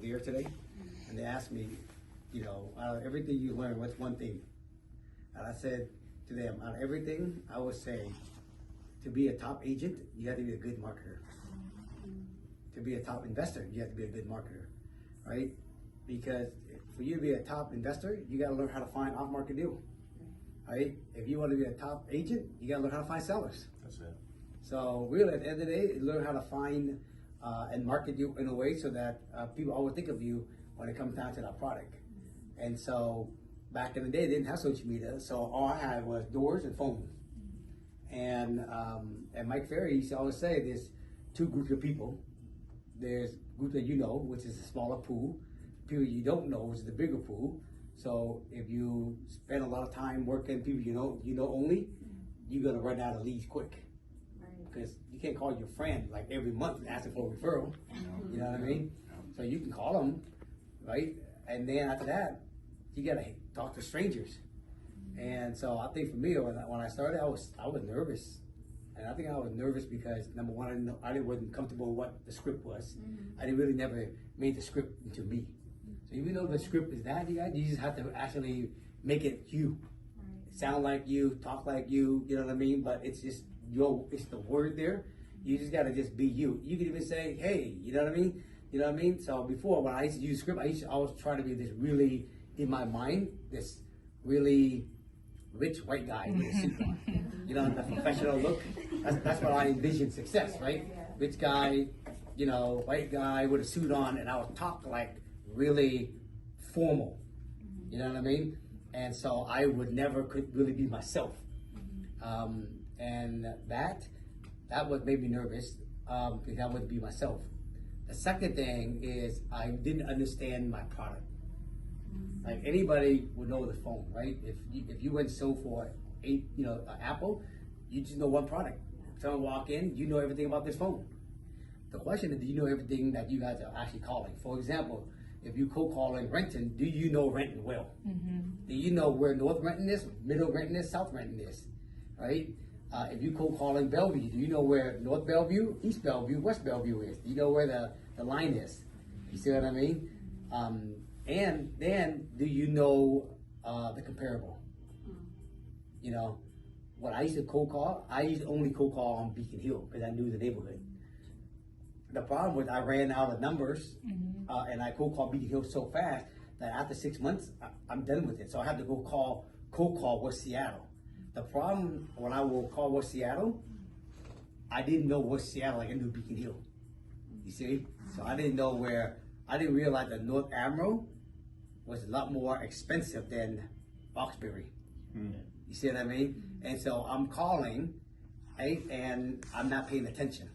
here today, and they asked me, you know, out of everything you learn, what's one thing? And I said to them, out of everything, I would say, to be a top agent, you have to be a good marketer. To be a top investor, you have to be a good marketer, right? Because for you to be a top investor, you got to learn how to find off-market deal, right? If you want to be a top agent, you got to learn how to find sellers. That's it. So really, at the end of the day, learn how to find and market you in a way so that people always think of you when it comes down to that product. And so back in the day, they didn't have social media, so all I had was doors and phone. And Mike Ferry used to always say there's two groups of people. There's a group that you know, which is a smaller pool. People you don't know, which is the bigger pool. So if you spend a lot of time working people you know only, you're gonna run out of leads quick. Because you can't call your friend like every month asking for a referral. You know what I mean? So you can call them, right? And then after that, you gotta talk to strangers. And so I think for me, when I started, I was nervous, and I think I was nervous because number one, I wasn't comfortable with what the script was. I didn't really never made the script into me. So even though the script is that, you just have to actually make it you, sound like you, talk like you. You know what I mean? But it's just it's the word there. You just gotta just be you. You can even say, hey, you know what I mean? You know what I mean? So before, when I used to use script, I used to always try to be this really, in my mind, this really rich white guy with a suit on. You know, the professional look. That's what I envision success, right? Rich guy, you know, white guy with a suit on, and I would talk like really formal. You know what I mean? And so I would never could really be myself. And that what made me nervous, because I wouldn't be myself. The second thing is I didn't understand my product. Like anybody would know the phone, right? If you went so for an Apple, you just know one product. Someone walk in, you know everything about this phone. The question is, do you know everything that you guys are actually calling? For example, if you cold calling Renton, do you know Renton well? Do you know where North Renton is, Middle Renton is, South Renton is, right? If you cold calling Bellevue, do you know where North Bellevue, East Bellevue, West Bellevue is? Do you know where the line is? You see what I mean? And then, do you know the comparable? You know, when I used to cold call, I used to only cold call on Beacon Hill because I knew the neighborhood. The problem was I ran out of numbers, and I cold called Beacon Hill so fast that after 6 months, I'm done with it. So I had to go cold call West Seattle. The problem when I will call West Seattle, I didn't know West Seattle like I knew Beacon Hill. You see? So I didn't realize that North Admiral was a lot more expensive than Roxbury. You see what I mean? And so I'm calling, right, and I'm not paying attention.